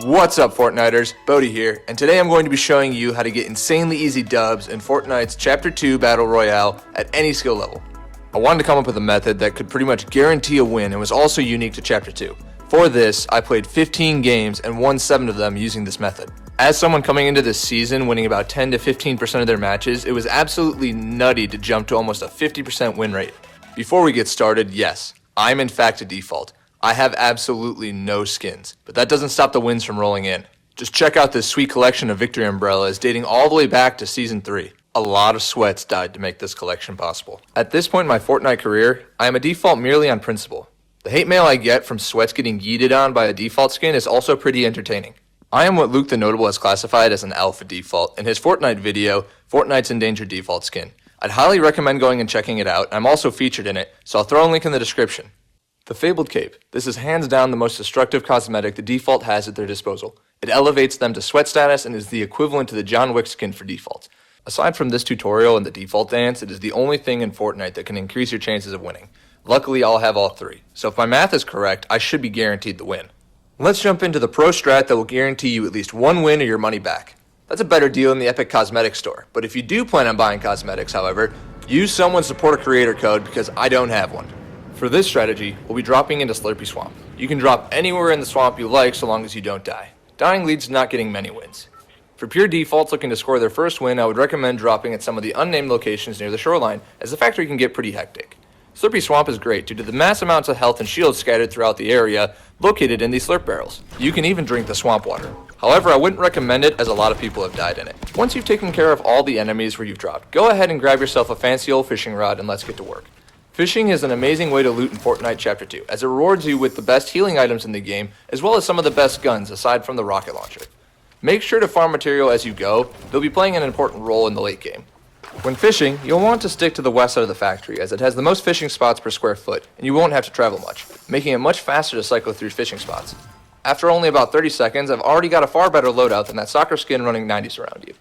What's up, Fortniters? Bodhi here, and today I'm going to be showing you how to get insanely easy dubs in Fortnite's Chapter 2 Battle Royale at any skill level. I wanted to come up with a method that could pretty much guarantee a win and was also unique to Chapter 2. For this, I played 15 games and won 7 of them using this method. As someone coming into this season winning about 10 to 15% of their matches, it was absolutely nutty to jump to almost a 50% win rate. Before we get started, yes, I'm in fact a default. I have absolutely no skins, but that doesn't stop the wins from rolling in. Just check out this sweet collection of victory umbrellas dating all the way back to Season 3. A lot of sweats died to make this collection possible. At this point in my Fortnite career, I am a default merely on principle. The hate mail I get from sweats getting yeeted on by a default skin is also pretty entertaining. I am what Luke the Notable has classified as an alpha default in his Fortnite video, Fortnite's Endangered Default Skin. I'd highly recommend going and checking it out. I'm also featured in it, so I'll throw a link in the description. The Fabled Cape. This is hands down the most destructive cosmetic the default has at their disposal. It elevates them to sweat status and is the equivalent to the John Wick skin for defaults. Aside from this tutorial and the default dance, it is the only thing in Fortnite that can increase your chances of winning. Luckily, I'll have all 3, so if my math is correct, I should be guaranteed the win. Let's jump into the pro strat that will guarantee you at least 1 win or your money back. That's a better deal in the Epic Cosmetics store, but if you do plan on buying cosmetics, however, use someone's supporter creator code because I don't have one. For this strategy, we'll be dropping into Slurpy Swamp. You can drop anywhere in the swamp you like so long as you don't die. Dying leads to not getting many wins. For pure defaults looking to score their first win, I would recommend dropping at some of the unnamed locations near the shoreline, as the factory can get pretty hectic. Slurpy Swamp is great due to the mass amounts of health and shields scattered throughout the area located in these slurp barrels. You can even drink the swamp water. However, I wouldn't recommend it as a lot of people have died in it. Once you've taken care of all the enemies where you've dropped, go ahead and grab yourself a fancy old fishing rod and let's get to work. Fishing is an amazing way to loot in Fortnite Chapter 2, as it rewards you with the best healing items in the game, as well as some of the best guns aside from the rocket launcher. Make sure to farm material as you go, they'll be playing an important role in the late game. When fishing, you'll want to stick to the west side of the factory, as it has the most fishing spots per square foot, and you won't have to travel much, making it much faster to cycle through fishing spots. After only about 30 seconds, I've already got a far better loadout than that soccer skin running 90s around you.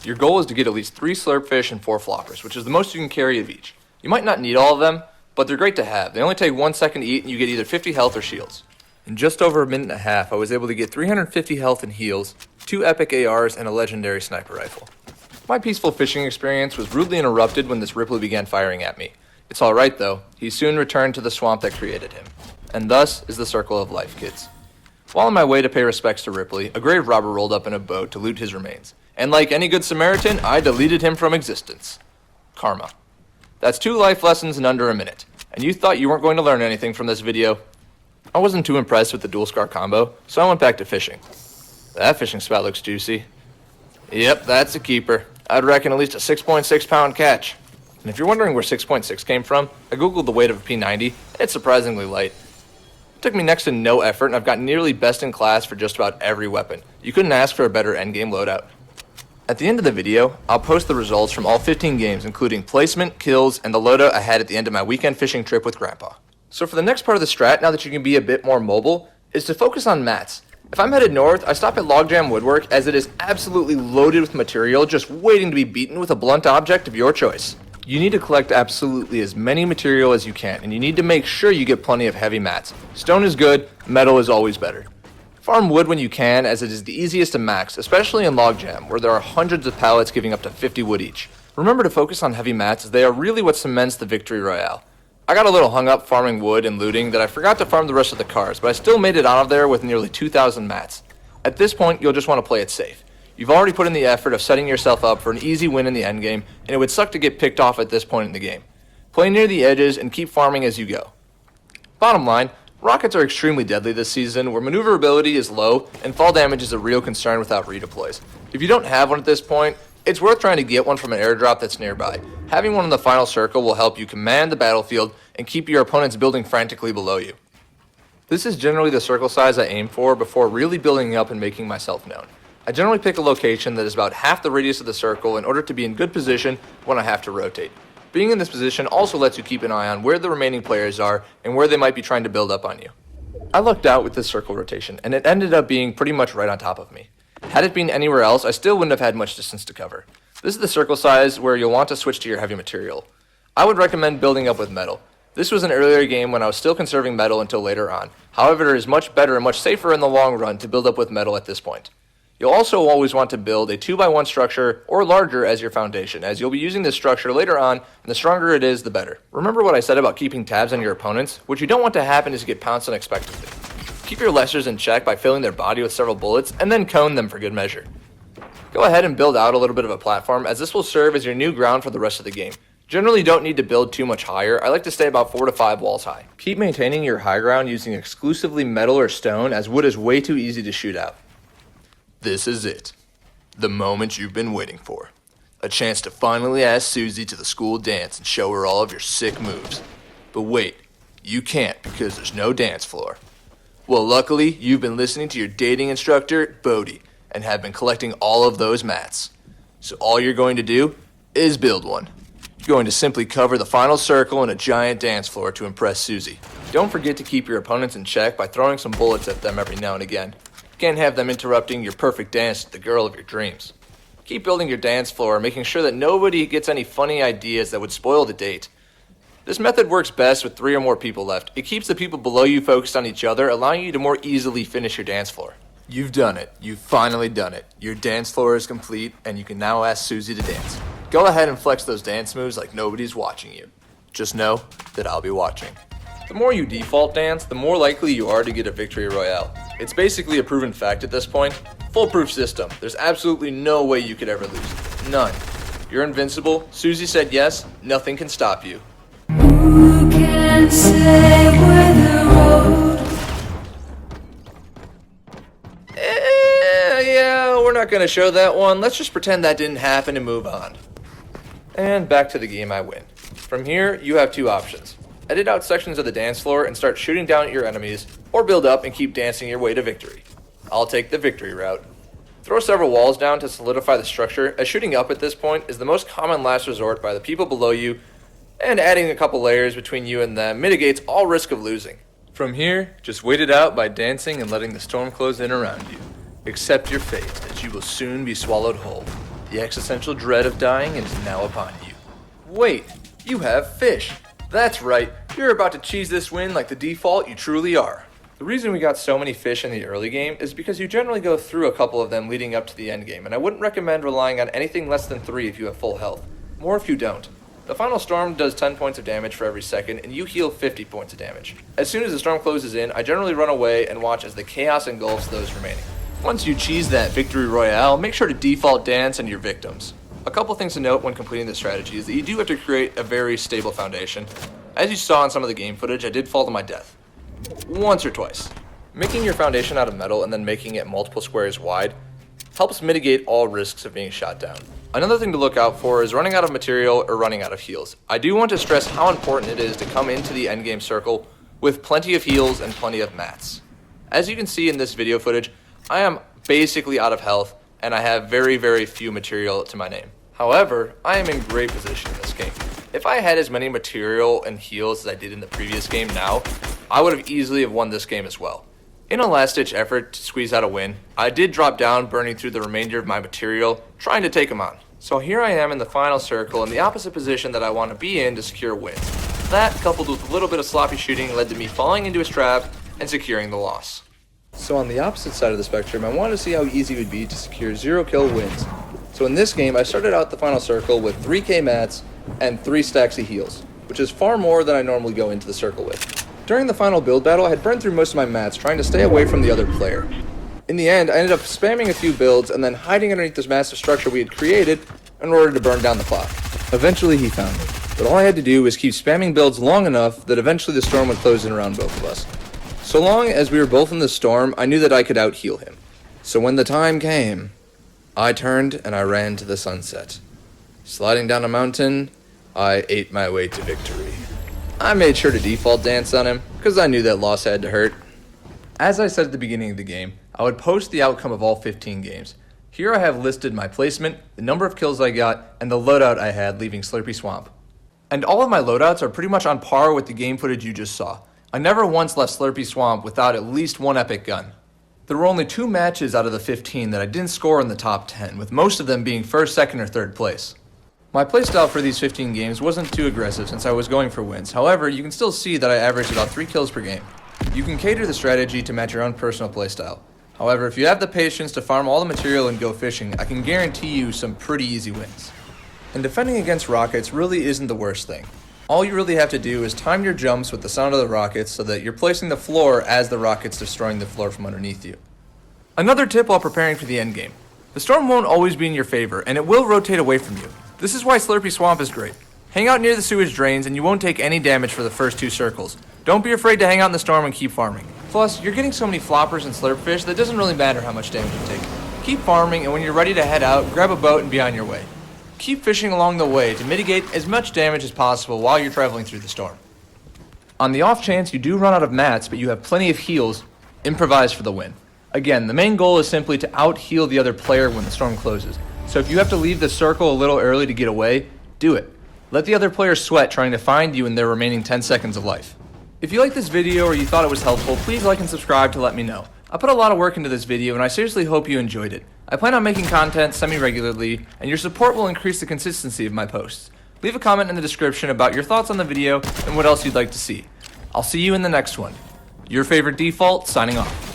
Your goal is to get at least 3 slurp fish and 4 floppers, which is the most you can carry of each. You might not need all of them, but they're great to have. They only take 1 second to eat and you get either 50 health or shields. In just over a minute and a half, I was able to get 350 health and heals, 2 epic ARs, and a legendary sniper rifle. My peaceful fishing experience was rudely interrupted when this Ripley began firing at me. It's alright though, he soon returned to the swamp that created him. And thus is the circle of life, kids. While on my way to pay respects to Ripley, a grave robber rolled up in a boat to loot his remains. And like any good Samaritan, I deleted him from existence. Karma. That's 2 life lessons in under a minute. And you thought you weren't going to learn anything from this video? I wasn't too impressed with the dual scar combo, so I went back to fishing. That fishing spot looks juicy. Yep, that's a keeper. I'd reckon at least a 6.6 pound catch. And if you're wondering where 6.6 came from, I googled the weight of a P90, and it's surprisingly light. It took me next to no effort, and I've got nearly best in class for just about every weapon. You couldn't ask for a better endgame loadout. At the end of the video, I'll post the results from all 15 games, including placement, kills, and the loadout I had at the end of my weekend fishing trip with Grandpa. So for the next part of the strat, now that you can be a bit more mobile, is to focus on mats. If I'm headed north, I stop at Logjam Woodwork as it is absolutely loaded with material just waiting to be beaten with a blunt object of your choice. You need to collect absolutely as many material as you can, and you need to make sure you get plenty of heavy mats. Stone is good, metal is always better. Farm wood when you can, as it is the easiest to max, especially in Logjam, where there are hundreds of pallets giving up to 50 wood each. Remember to focus on heavy mats, as they are really what cements the victory royale. I got a little hung up farming wood and looting that I forgot to farm the rest of the cars, but I still made it out of there with nearly 2,000 mats. At this point, you'll just want to play it safe. You've already put in the effort of setting yourself up for an easy win in the endgame, and it would suck to get picked off at this point in the game. Play near the edges and keep farming as you go. Bottom line, rockets are extremely deadly this season, where maneuverability is low and fall damage is a real concern without redeploys. If you don't have one at this point, it's worth trying to get one from an airdrop that's nearby. Having one in the final circle will help you command the battlefield and keep your opponents building frantically below you. This is generally the circle size I aim for before really building up and making myself known. I generally pick a location that is about half the radius of the circle in order to be in good position when I have to rotate. Being in this position also lets you keep an eye on where the remaining players are and where they might be trying to build up on you. I lucked out with this circle rotation, and it ended up being pretty much right on top of me. Had it been anywhere else, I still wouldn't have had much distance to cover. This is the circle size where you'll want to switch to your heavy material. I would recommend building up with metal. This was an earlier game when I was still conserving metal until later on. However, it is much better and much safer in the long run to build up with metal at this point. You'll also always want to build a 2x1 structure or larger as your foundation, as you'll be using this structure later on, and the stronger it is, the better. Remember what I said about keeping tabs on your opponents? What you don't want to happen is to get pounced unexpectedly. Keep your lessers in check by filling their body with several bullets, and then cone them for good measure. Go ahead and build out a little bit of a platform, as this will serve as your new ground for the rest of the game. Generally don't need to build too much higher. I like to stay about 4 to 5 walls high. Keep maintaining your high ground using exclusively metal or stone, as wood is way too easy to shoot out. This is it. The moment you've been waiting for. A chance to finally ask Susie to the school dance and show her all of your sick moves. But wait, you can't because there's no dance floor. Well, luckily, you've been listening to your dating instructor, Bodhi, and have been collecting all of those mats. So all you're going to do is build one. You're going to simply cover the final circle in a giant dance floor to impress Susie. Don't forget to keep your opponents in check by throwing some bullets at them every now and again. You can't have them interrupting your perfect dance with the girl of your dreams. Keep building your dance floor, making sure that nobody gets any funny ideas that would spoil the date. This method works best with 3 or more people left. It keeps the people below you focused on each other, allowing you to more easily finish your dance floor. You've done it. You've finally done it. Your dance floor is complete, and you can now ask Susie to dance. Go ahead and flex those dance moves like nobody's watching you. Just know that I'll be watching. The more you default dance, the more likely you are to get a victory royale. It's basically a proven fact at this point. Foolproof system. There's absolutely no way you could ever lose. None. You're invincible. Susie said yes. Nothing can stop you. Who can say where the road? Yeah, we're not going to show that one. Let's just pretend that didn't happen and move on. And back to the game I win. From here, you have 2 options. Edit out sections of the dance floor and start shooting down at your enemies, or build up and keep dancing your way to victory. I'll take the victory route. Throw several walls down to solidify the structure, as shooting up at this point is the most common last resort by the people below you, and adding a couple layers between you and them mitigates all risk of losing. From here, just wait it out by dancing and letting the storm close in around you. Accept your fate, as you will soon be swallowed whole. The existential dread of dying is now upon you. Wait, you have fish. That's right, you're about to cheese this win like the default you truly are. The reason we got so many fish in the early game is because you generally go through a couple of them leading up to the end game, and I wouldn't recommend relying on anything less than 3 if you have full health. More if you don't. The final storm does 10 points of damage for every second, and you heal 50 points of damage. As soon as the storm closes in, I generally run away and watch as the chaos engulfs those remaining. Once you cheese that victory royale, make sure to default dance and your victims. A couple things to note when completing this strategy is that you do have to create a very stable foundation. As you saw in some of the game footage, I did fall to my death. Once or twice. Making your foundation out of metal and then making it multiple squares wide helps mitigate all risks of being shot down. Another thing to look out for is running out of material or running out of heals. I do want to stress how important it is to come into the endgame circle with plenty of heals and plenty of mats. As you can see in this video footage, I am basically out of health and I have very, very few material to my name. However, I am in great position in this game. If I had as many material and heals as I did in the previous game now, I would have easily have won this game as well. In a last-ditch effort to squeeze out a win, I did drop down, burning through the remainder of my material, trying to take him on. So here I am in the final circle in the opposite position that I want to be in to secure wins. That, coupled with a little bit of sloppy shooting, led to me falling into his trap and securing the loss. So on the opposite side of the spectrum, I wanted to see how easy it would be to secure 0-kill wins. So in this game, I started out the final circle with 3k mats and 3 stacks of heals, which is far more than I normally go into the circle with. During the final build battle, I had burned through most of my mats, trying to stay away from the other player. In the end, I ended up spamming a few builds and then hiding underneath this massive structure we had created in order to burn down the clock. Eventually he found me, but all I had to do was keep spamming builds long enough that eventually the storm would close in around both of us. So long as we were both in the storm, I knew that I could out-heal him. So when the time came, I turned and I ran to the sunset. Sliding down a mountain, I ate my way to victory. I made sure to default dance on him, because I knew that loss had to hurt. As I said at the beginning of the game, I would post the outcome of all 15 games. Here I have listed my placement, the number of kills I got, and the loadout I had leaving Slurpy Swamp. And all of my loadouts are pretty much on par with the game footage you just saw. I never once left Slurpy Swamp without at least one epic gun. There were only 2 matches out of the 15 that I didn't score in the top 10, with most of them being 1st, 2nd, or 3rd place. My playstyle for these 15 games wasn't too aggressive since I was going for wins. However, you can still see that I averaged about 3 kills per game. You can cater the strategy to match your own personal playstyle. However, if you have the patience to farm all the material and go fishing, I can guarantee you some pretty easy wins. And defending against rockets really isn't the worst thing. All you really have to do is time your jumps with the sound of the rockets so that you're placing the floor as the rocket's destroying the floor from underneath you. Another tip while preparing for the endgame. The storm won't always be in your favor, and it will rotate away from you. This is why Slurpy Swamp is great. Hang out near the sewage drains and you won't take any damage for the first 2 circles. Don't be afraid to hang out in the storm and keep farming. Plus, you're getting so many floppers and slurpfish that it doesn't really matter how much damage you take. Keep farming, and when you're ready to head out, grab a boat and be on your way. Keep fishing along the way to mitigate as much damage as possible while you're traveling through the storm. On the off chance you do run out of mats but you have plenty of heals, improvise for the win. Again, the main goal is simply to out-heal the other player when the storm closes. So if you have to leave the circle a little early to get away, do it. Let the other player sweat trying to find you in their remaining 10 seconds of life. If you liked this video or you thought it was helpful, please like and subscribe to let me know. I put a lot of work into this video and I seriously hope you enjoyed it. I plan on making content semi-regularly, and your support will increase the consistency of my posts. Leave a comment in the description about your thoughts on the video and what else you'd like to see. I'll see you in the next one. Your favorite default, signing off.